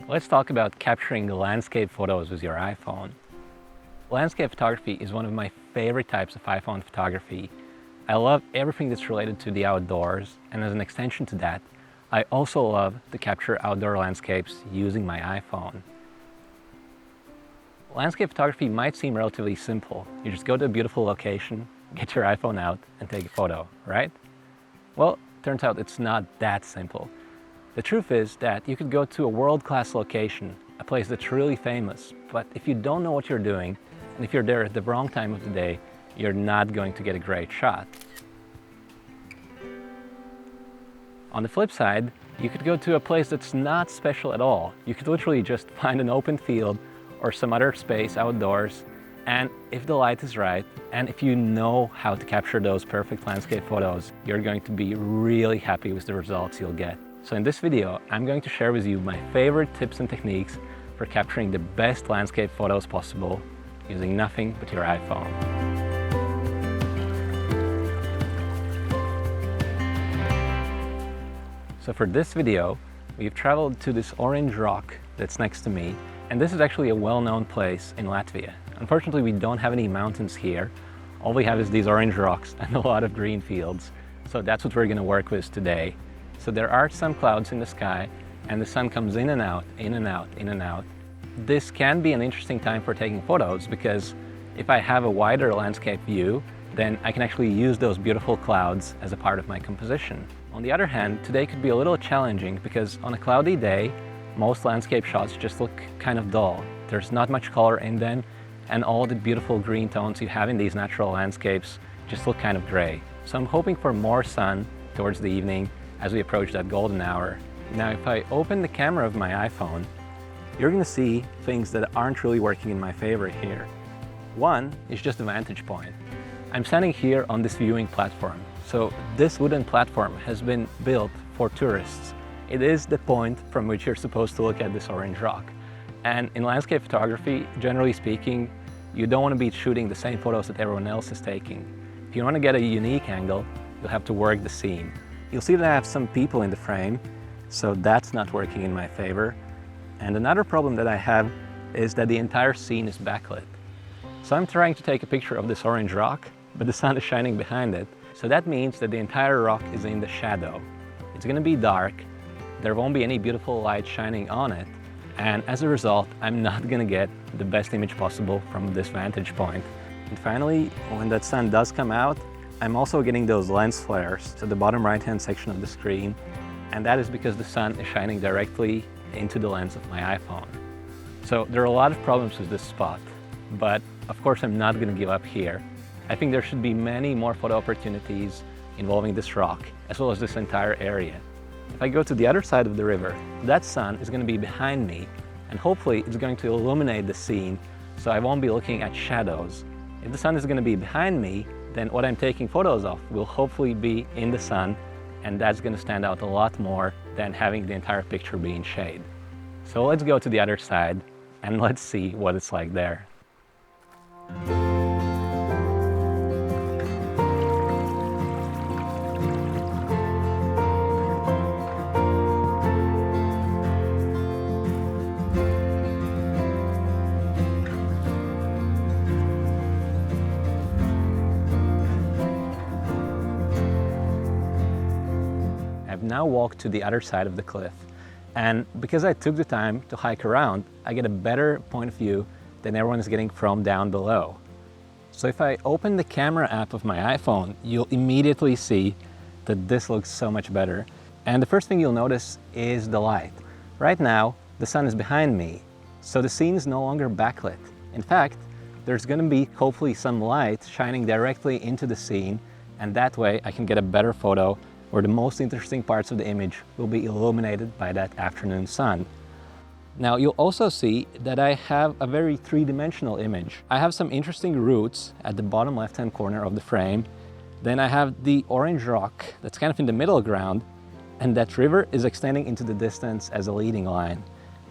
Let's talk about capturing landscape photos with your iPhone. Landscape photography is one of my favorite types of iPhone photography. I love everything that's related to the outdoors, and as an extension to that, I also love to capture outdoor landscapes using my iPhone. Landscape photography might seem relatively simple. You just go to a beautiful location, get your iPhone out, and take a photo, right? Well, turns out it's not that simple. The truth is that you could go to a world-class location, a place that's really famous, but if you don't know what you're doing, and if you're there at the wrong time of the day, you're not going to get a great shot. On the flip side, you could go to a place that's not special at all. You could literally just find an open field or some other space outdoors, and if the light is right, and if you know how to capture those perfect landscape photos, you're going to be really happy with the results you'll get. So in this video, I'm going to share with you my favorite tips and techniques for capturing the best landscape photos possible using nothing but your iPhone. So for this video, we've traveled to this orange rock that's next to me, and this is actually a well-known place in Latvia. Unfortunately, we don't have any mountains here. All we have is these orange rocks and a lot of green fields. So that's what we're going to work with today. So there are some clouds in the sky, and the sun comes in and out, in and out, in and out. This can be an interesting time for taking photos because if I have a wider landscape view, then I can actually use those beautiful clouds as a part of my composition. On the other hand, today could be a little challenging because on a cloudy day, most landscape shots just look kind of dull. There's not much color in them, and all the beautiful green tones you have in these natural landscapes just look kind of gray. So I'm hoping for more sun towards the evening as we approach that golden hour. Now, if I open the camera of my iPhone, you're going to see things that aren't really working in my favor here. One is just the vantage point. I'm standing here on this viewing platform. So this wooden platform has been built for tourists. It is the point from which you're supposed to look at this orange rock. And in landscape photography, generally speaking, you don't want to be shooting the same photos that everyone else is taking. If you want to get a unique angle, you'll have to work the scene. You'll see that I have some people in the frame, so that's not working in my favor. And another problem that I have is that the entire scene is backlit. So I'm trying to take a picture of this orange rock, but the sun is shining behind it. So that means that the entire rock is in the shadow. It's going to be dark, there won't be any beautiful light shining on it, and as a result, I'm not going to get the best image possible from this vantage point. And finally, when that sun does come out, I'm also getting those lens flares to the bottom right-hand section of the screen, and that is because the sun is shining directly into the lens of my iPhone. So there are a lot of problems with this spot, but of course I'm not going to give up here. I think there should be many more photo opportunities involving this rock, as well as this entire area. If I go to the other side of the river, that sun is going to be behind me, and hopefully it's going to illuminate the scene, so I won't be looking at shadows. If the sun is going to be behind me, then what I'm taking photos of will hopefully be in the sun, and that's going to stand out a lot more than having the entire picture be in shade. So let's go to the other side, and let's see what it's like there. I've now walked to the other side of the cliff, and because I took the time to hike around, I get a better point of view than everyone is getting from down below. So if I open the camera app of my iPhone, you'll immediately see that this looks so much better. And the first thing you'll notice is the light. Right now, the sun is behind me, so the scene is no longer backlit. In fact, there's going to be hopefully some light shining directly into the scene, and that way I can get a better photo where the most interesting parts of the image will be illuminated by that afternoon sun. Now you'll also see that I have a very three-dimensional image. I have some interesting roots at the bottom left-hand corner of the frame. Then I have the orange rock that's kind of in the middle ground, and that river is extending into the distance as a leading line.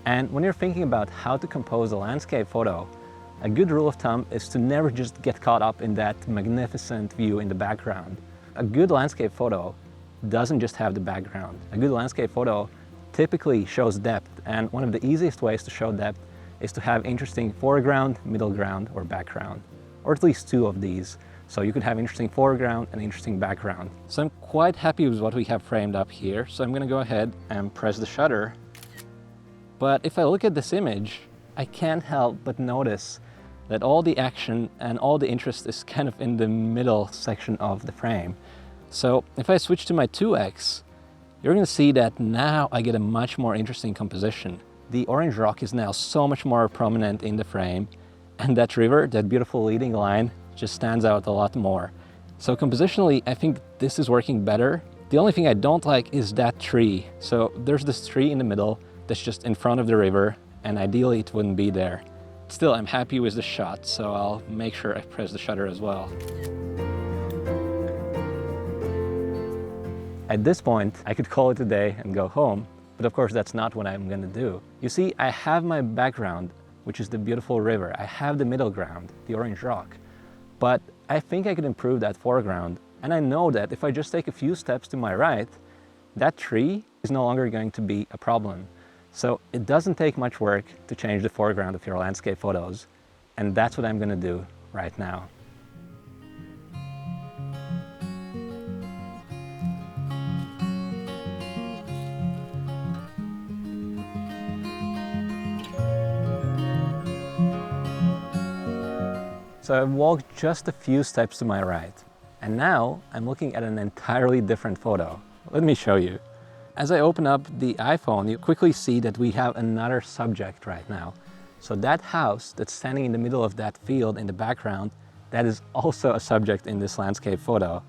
And when you're thinking about how to compose a landscape photo, a good rule of thumb is to never just get caught up in that magnificent view in the background. A good landscape photo doesn't just have the background. A good landscape photo typically shows depth, and one of the easiest ways to show depth is to have interesting foreground, middle ground, or background, or at least two of these. So you could have interesting foreground and interesting background. So I'm quite happy with what we have framed up here. So I'm gonna go ahead and press the shutter. But if I look at this image, I can't help but notice that all the action and all the interest is kind of in the middle section of the frame. So if I switch to my 2x, you're gonna see that now I get a much more interesting composition. The orange rock is now so much more prominent in the frame, and that river, that beautiful leading line, just stands out a lot more. So compositionally, I think this is working better. The only thing I don't like is that tree. So there's this tree in the middle that's just in front of the river, and ideally it wouldn't be there. Still, I'm happy with the shot, so I'll make sure I press the shutter as well. At this point, I could call it a day and go home, but of course that's not what I'm gonna do. You see, I have my background, which is the beautiful river. I have the middle ground, the orange rock. But I think I could improve that foreground, and I know that if I just take a few steps to my right, that tree is no longer going to be a problem. So it doesn't take much work to change the foreground of your landscape photos, and that's what I'm gonna do right now. So I've walked just a few steps to my right, and now I'm looking at an entirely different photo. Let me show you. As I open up the iPhone, you quickly see that we have another subject right now. So that house that's standing in the middle of that field in the background, that is also a subject in this landscape photo.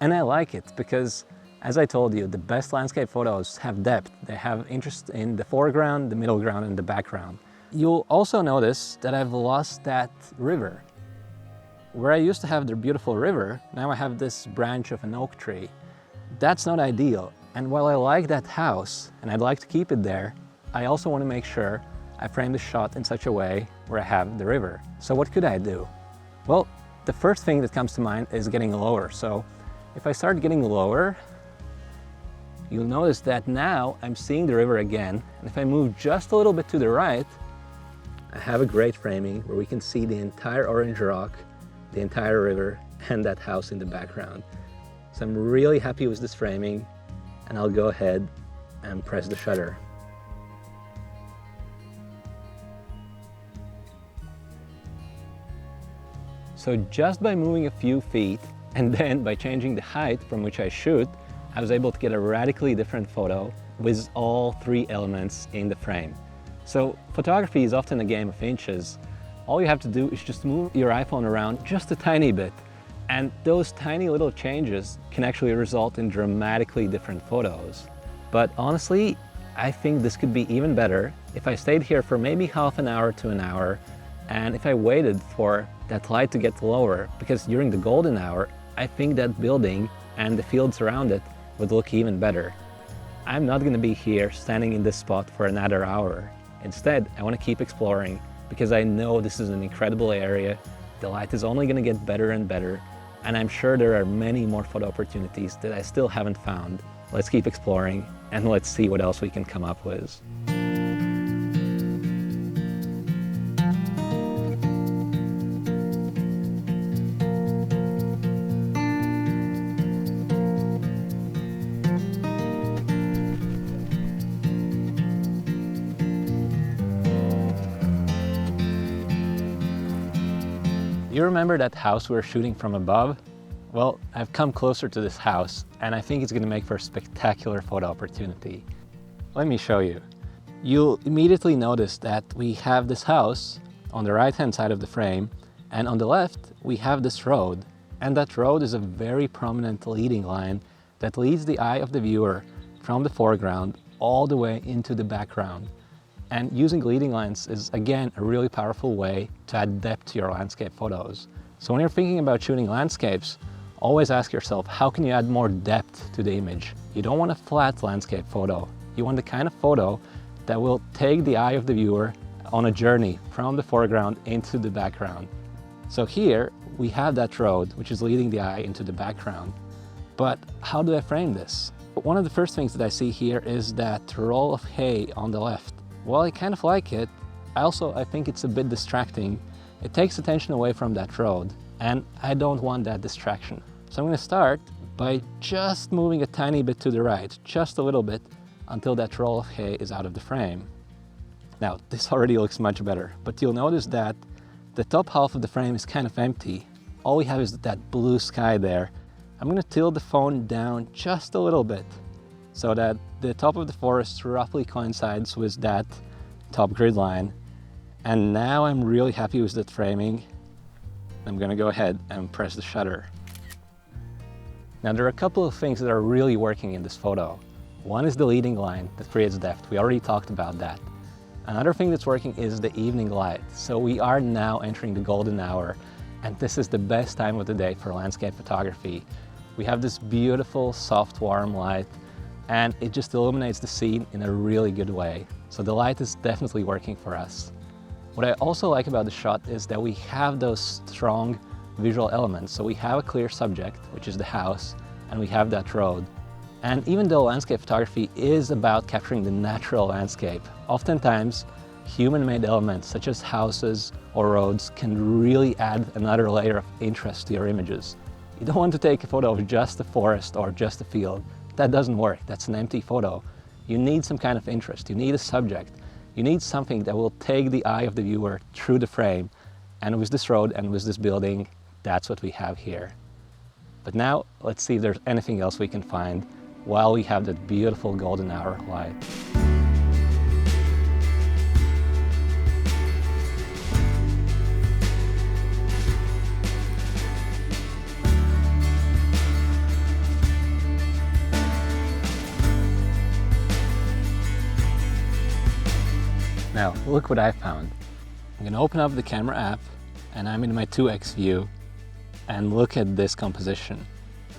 And I like it because, as I told you, the best landscape photos have depth. They have interest in the foreground, the middle ground, and the background. You'll also notice that I've lost that river. Where I used to have the beautiful river, now I have this branch of an oak tree. That's not ideal. And while I like that house, and I'd like to keep it there, I also want to make sure I frame the shot in such a way where I have the river. So what could I do? Well, the first thing that comes to mind is getting lower. So if I start getting lower, you'll notice that now I'm seeing the river again. And if I move just a little bit to the right, I have a great framing where we can see the entire orange rock, the entire river, and that house in the background. So I'm really happy with this framing, and I'll go ahead and press the shutter. So just by moving a few feet, and then by changing the height from which I shoot, I was able to get a radically different photo with all three elements in the frame. So photography is often a game of inches. All you have to do is just move your iPhone around just a tiny bit, and those tiny little changes can actually result in dramatically different photos. But honestly, I think this could be even better if I stayed here for maybe half an hour to an hour, and if I waited for that light to get lower, because during the golden hour, I think that building and the fields around it would look even better. I'm not going to be here standing in this spot for another hour. Instead, I want to keep exploring because I know this is an incredible area. The light is only going to get better and better, and I'm sure there are many more photo opportunities that I still haven't found. Let's keep exploring and let's see what else we can come up with. You remember that house we were shooting from above? Well, I've come closer to this house, and I think it's going to make for a spectacular photo opportunity. Let me show you. You'll immediately notice that we have this house on the right-hand side of the frame, and on the left, we have this road. And that road is a very prominent leading line that leads the eye of the viewer from the foreground all the way into the background. And using leading lines is, again, a really powerful way to add depth to your landscape photos. So when you're thinking about shooting landscapes, always ask yourself, how can you add more depth to the image? You don't want a flat landscape photo. You want the kind of photo that will take the eye of the viewer on a journey from the foreground into the background. So here we have that road, which is leading the eye into the background. But how do I frame this? But one of the first things that I see here is that roll of hay on the left. While I kind of like it, I think it's a bit distracting. It takes attention away from that road, and I don't want that distraction. So I'm going to start by just moving a tiny bit to the right, just a little bit, until that roll of hay is out of the frame. Now, this already looks much better, but you'll notice that the top half of the frame is kind of empty. All we have is that blue sky there. I'm going to tilt the phone down just a little bit so that the top of the forest roughly coincides with that top grid line. And now I'm really happy with that framing. I'm going to go ahead and press the shutter. Now, there are a couple of things that are really working in this photo. One is the leading line that creates depth. We already talked about that. Another thing that's working is the evening light. So we are now entering the golden hour, and this is the best time of the day for landscape photography. We have this beautiful, soft, warm light, and it just illuminates the scene in a really good way. So the light is definitely working for us. What I also like about the shot is that we have those strong visual elements. So we have a clear subject, which is the house, and we have that road. And even though landscape photography is about capturing the natural landscape, oftentimes human-made elements such as houses or roads can really add another layer of interest to your images. You don't want to take a photo of just the forest or just a field. That doesn't work. That's an empty photo. You need some kind of interest. You need a subject. You need something that will take the eye of the viewer through the frame. And with this road and with this building, that's what we have here. But now let's see if there's anything else we can find while we have that beautiful golden hour light. Now, look what I found. I'm going to open up the camera app, and I'm in my 2x view, and look at this composition.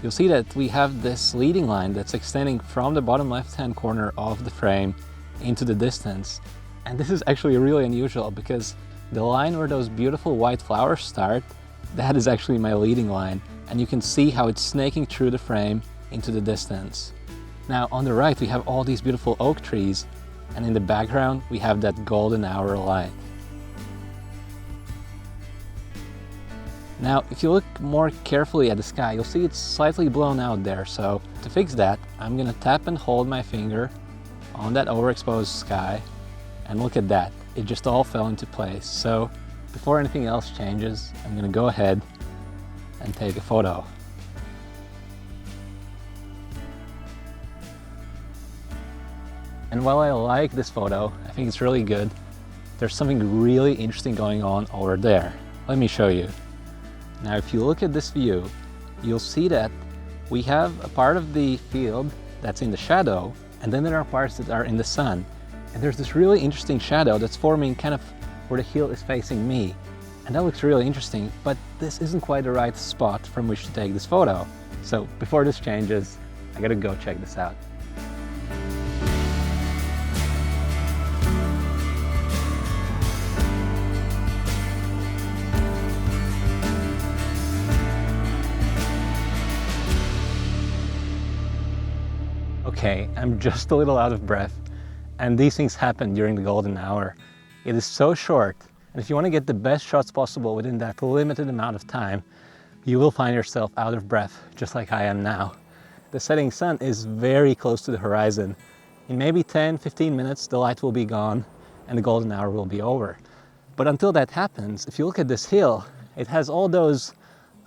You'll see that we have this leading line that's extending from the bottom left-hand corner of the frame into the distance. And this is actually really unusual because the line where those beautiful white flowers start, that is actually my leading line. And you can see how it's snaking through the frame into the distance. Now, on the right, we have all these beautiful oak trees, and in the background, we have that golden hour light. Now, if you look more carefully at the sky, you'll see it's slightly blown out there. So to fix that, I'm gonna tap and hold my finger on that overexposed sky, and look at that. It just all fell into place. So before anything else changes, I'm gonna go ahead and take a photo. And while I like this photo, I think it's really good, there's something really interesting going on over there. Let me show you. Now, if you look at this view, you'll see that we have a part of the field that's in the shadow, and then there are parts that are in the sun. And there's this really interesting shadow that's forming kind of where the hill is facing me. And that looks really interesting, but this isn't quite the right spot from which to take this photo. So before this changes, I gotta go check this out. Okay, I'm just a little out of breath, and these things happen during the golden hour. It is so short, and if you want to get the best shots possible within that limited amount of time, you will find yourself out of breath, just like I am now. The setting sun is very close to the horizon. In maybe 10-15 minutes, the light will be gone, and the golden hour will be over. But until that happens, if you look at this hill, it has all those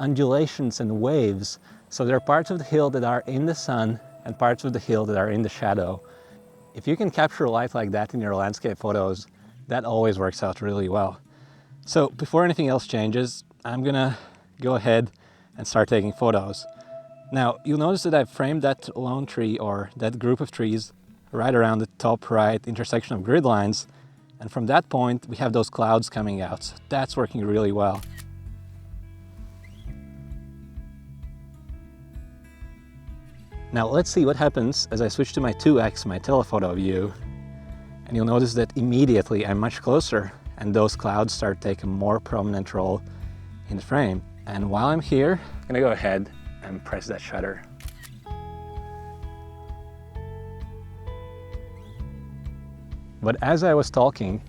undulations and waves. So there are parts of the hill that are in the sun, and parts of the hill that are in the shadow. If you can capture light like that in your landscape photos, that always works out really well. So before anything else changes, I'm gonna go ahead and start taking photos. Now, you'll notice that I've framed that lone tree, or that group of trees, right around the top right intersection of grid lines. And from that point, we have those clouds coming out. So that's working really well. Now let's see what happens as I switch to my 2x, my telephoto view. And you'll notice that immediately I'm much closer, and those clouds start taking a more prominent role in the frame. And while I'm here, I'm gonna go ahead and press that shutter. But as I was talking,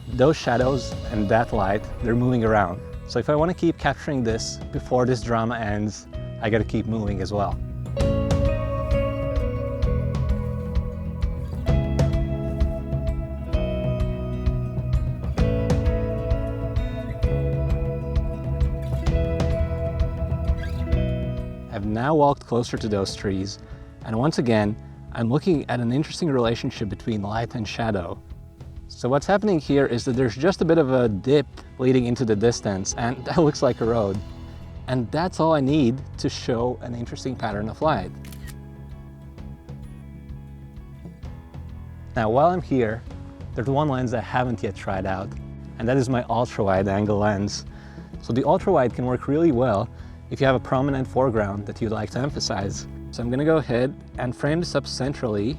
those shadows and that light, they're moving around. So if I want to keep capturing this before this drama ends, I got to keep moving as well. I've now walked closer to those trees, and once again, I'm looking at an interesting relationship between light and shadow. So what's happening here is that there's just a bit of a dip leading into the distance, and that looks like a road. And that's all I need to show an interesting pattern of light. Now, while I'm here, there's one lens I haven't yet tried out, and that is my ultra-wide angle lens. So the ultra-wide can work really well if you have a prominent foreground that you'd like to emphasize. So I'm gonna go ahead and frame this up centrally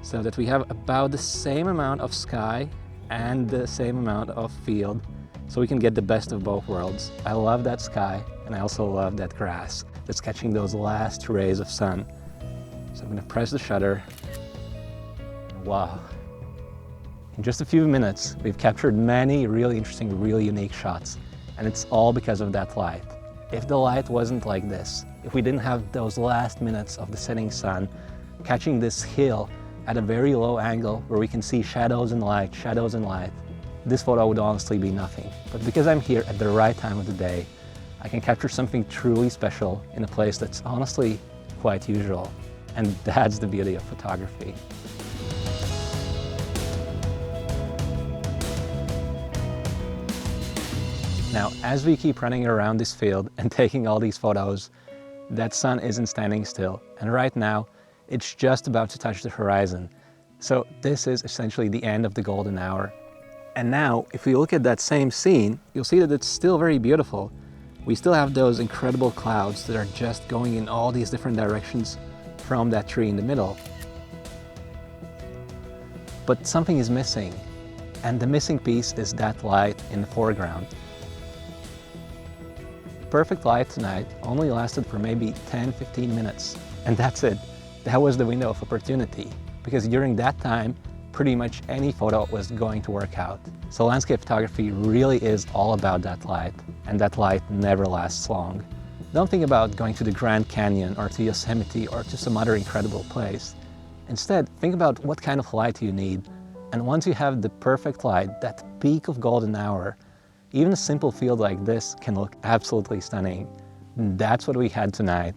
so that we have about the same amount of sky and the same amount of field, so we can get the best of both worlds. I love that sky, and I also love that grass that's catching those last rays of sun. So I'm gonna press the shutter. Wow. In just a few minutes, we've captured many really interesting, really unique shots, and it's all because of that light. If the light wasn't like this, if we didn't have those last minutes of the setting sun catching this hill at a very low angle where we can see shadows and light, this photo would honestly be nothing. But because I'm here at the right time of the day, I can capture something truly special in a place that's honestly quite usual. And that's the beauty of photography. Now, as we keep running around this field and taking all these photos, that sun isn't standing still. And right now, it's just about to touch the horizon. So this is essentially the end of the golden hour. And now, if we look at that same scene, you'll see that it's still very beautiful. We still have those incredible clouds that are just going in all these different directions from that tree in the middle. But something is missing. And the missing piece is that light in the foreground. Perfect light tonight only lasted for maybe 10-15 minutes, and that's it. That was the window of opportunity, because during that time, pretty much any photo was going to work out. So landscape photography really is all about that light, and that light never lasts long. Don't think about going to the Grand Canyon or to Yosemite or to some other incredible place. Instead, think about what kind of light you need, and once you have the perfect light, that peak of golden hour, even a simple field like this can look absolutely stunning. That's what we had tonight,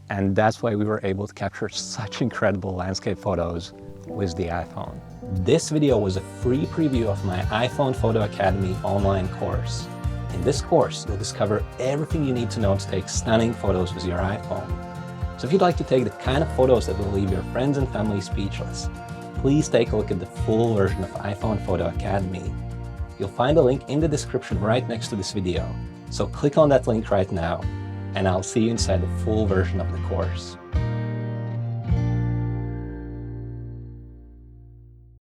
and that's why we were able to capture such incredible landscape photos with the iPhone. This video was a free preview of my iPhone Photo Academy online course. In this course, you'll discover everything you need to know to take stunning photos with your iPhone. So if you'd like to take the kind of photos that will leave your friends and family speechless, please take a look at the full version of iPhone Photo Academy. You'll find a link in the description right next to this video. So click on that link right now, and I'll see you inside the full version of the course.